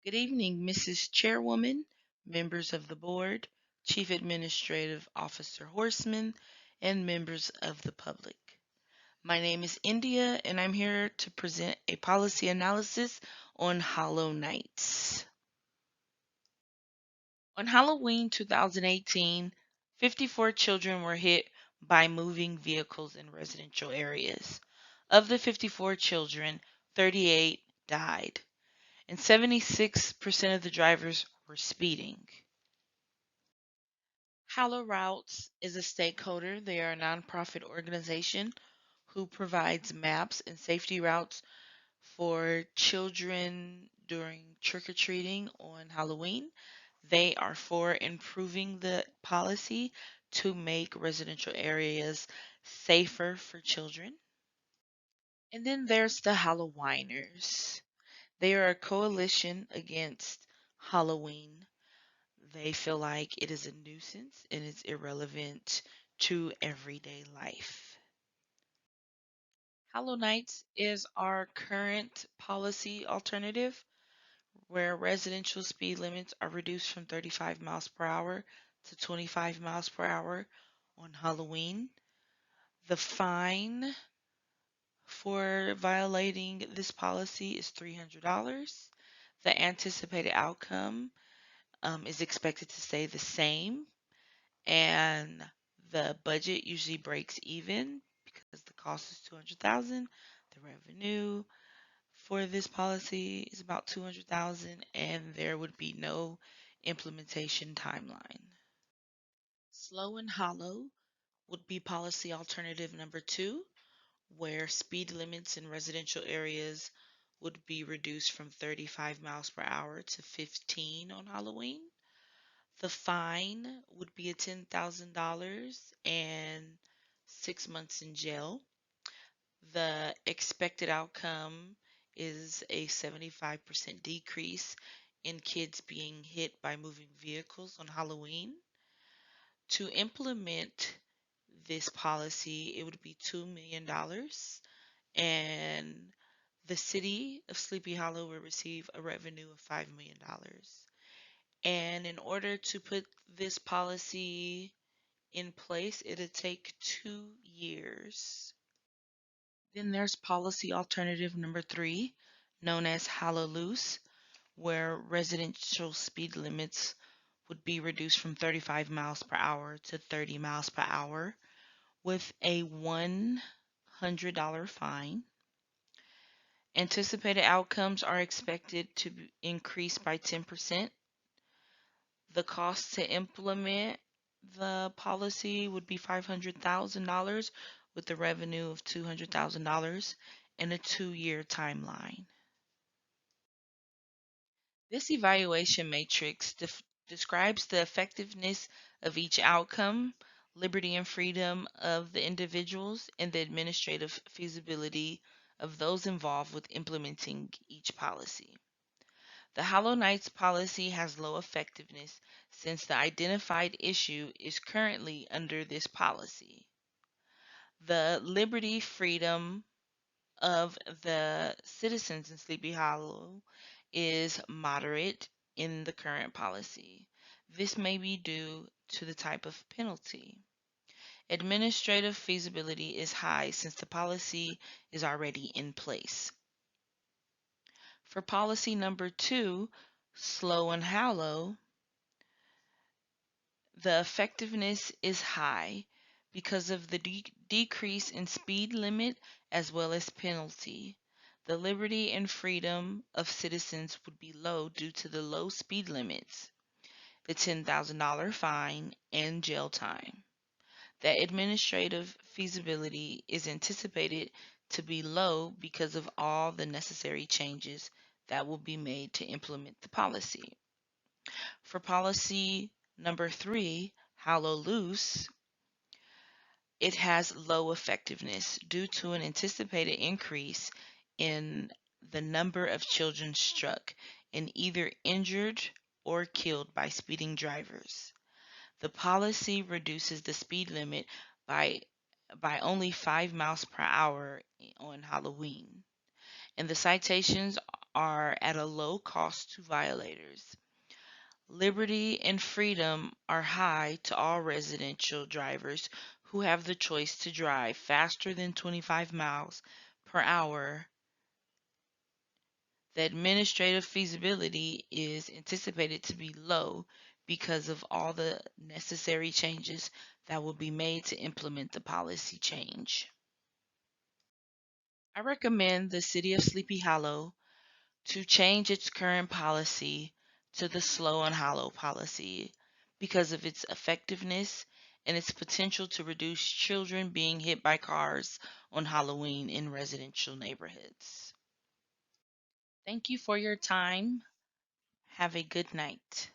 Good evening, Mrs. Chairwoman, members of the board, Chief Administrative Officer Horseman, and members of the public. My name is India, and I'm here to present a policy analysis on Hollow Nights. On Halloween 2018, 54 children were hit by moving vehicles in residential areas. Of the 54 children, 38 died, and 76% of the drivers were speeding. Hollow Routes is a stakeholder. They are a nonprofit organization who provides maps and safety routes for children during trick-or-treating on Halloween. They are for improving the policy to make residential areas safer for children. And then there's the Halloweeners. They are a coalition against Halloween. They feel like it is a nuisance and it's irrelevant to everyday life. Hollow Nights is our current policy alternative where residential speed limits are reduced from 35 miles per hour to 25 miles per hour on Halloween. The fine for violating this policy is $300. The anticipated outcome is expected to stay the same, and the budget usually breaks even because the cost is 200,000. The revenue for this policy is about 200,000, and there would be no implementation timeline. Slow and hollow would be policy alternative number 2, where speed limits in residential areas would be reduced from 35 miles per hour to 15 on Halloween. The fine would be $10,000 and 6 months in jail. The expected outcome is a 75% decrease in kids being hit by moving vehicles on Halloween. To implement this policy, it would be $2 million, and the city of Sleepy Hollow will receive a revenue of $5 million. And in order to put this policy in place, it'll take 2 years. Then there's policy alternative number 3, known as Hollow Loose, where residential speed limits would be reduced from 35 miles per hour to 30 miles per hour with a $100 fine. Anticipated outcomes are expected to increase by 10%. The cost to implement the policy would be $500,000 with the revenue of $200,000 and a 2-year timeline. This evaluation matrix describes the effectiveness of each outcome, liberty and freedom of the individuals, and the administrative feasibility of those involved with implementing each policy. The Hollow Nights policy has low effectiveness since the identified issue is currently under this policy. The liberty freedom of the citizens in Sleepy Hollow is moderate in the current policy. This may be due to the type of penalty. Administrative feasibility is high since the policy is already in place. For policy number 2, slow and hollow, the effectiveness is high because of the decrease in speed limit as well as penalty. The liberty and freedom of citizens would be low due to the low speed limits, the $10,000 fine, and jail time. The administrative feasibility is anticipated to be low because of all the necessary changes that will be made to implement the policy. For policy number 3, Hollow Loose, it has low effectiveness due to an anticipated increase in the number of children struck and either injured or killed by speeding drivers. The policy reduces the speed limit by only 5 miles per hour on Halloween, and the citations are at a low cost to violators. Liberty and freedom are high to all residential drivers who have the choice to drive faster than 25 miles per hour. The administrative feasibility is anticipated to be low because of all the necessary changes that will be made to implement the policy change. I recommend the City of Sleepy Hollow to change its current policy to the Slow and Hollow policy because of its effectiveness and its potential to reduce children being hit by cars on Halloween in residential neighborhoods. Thank you for your time. Have a good night.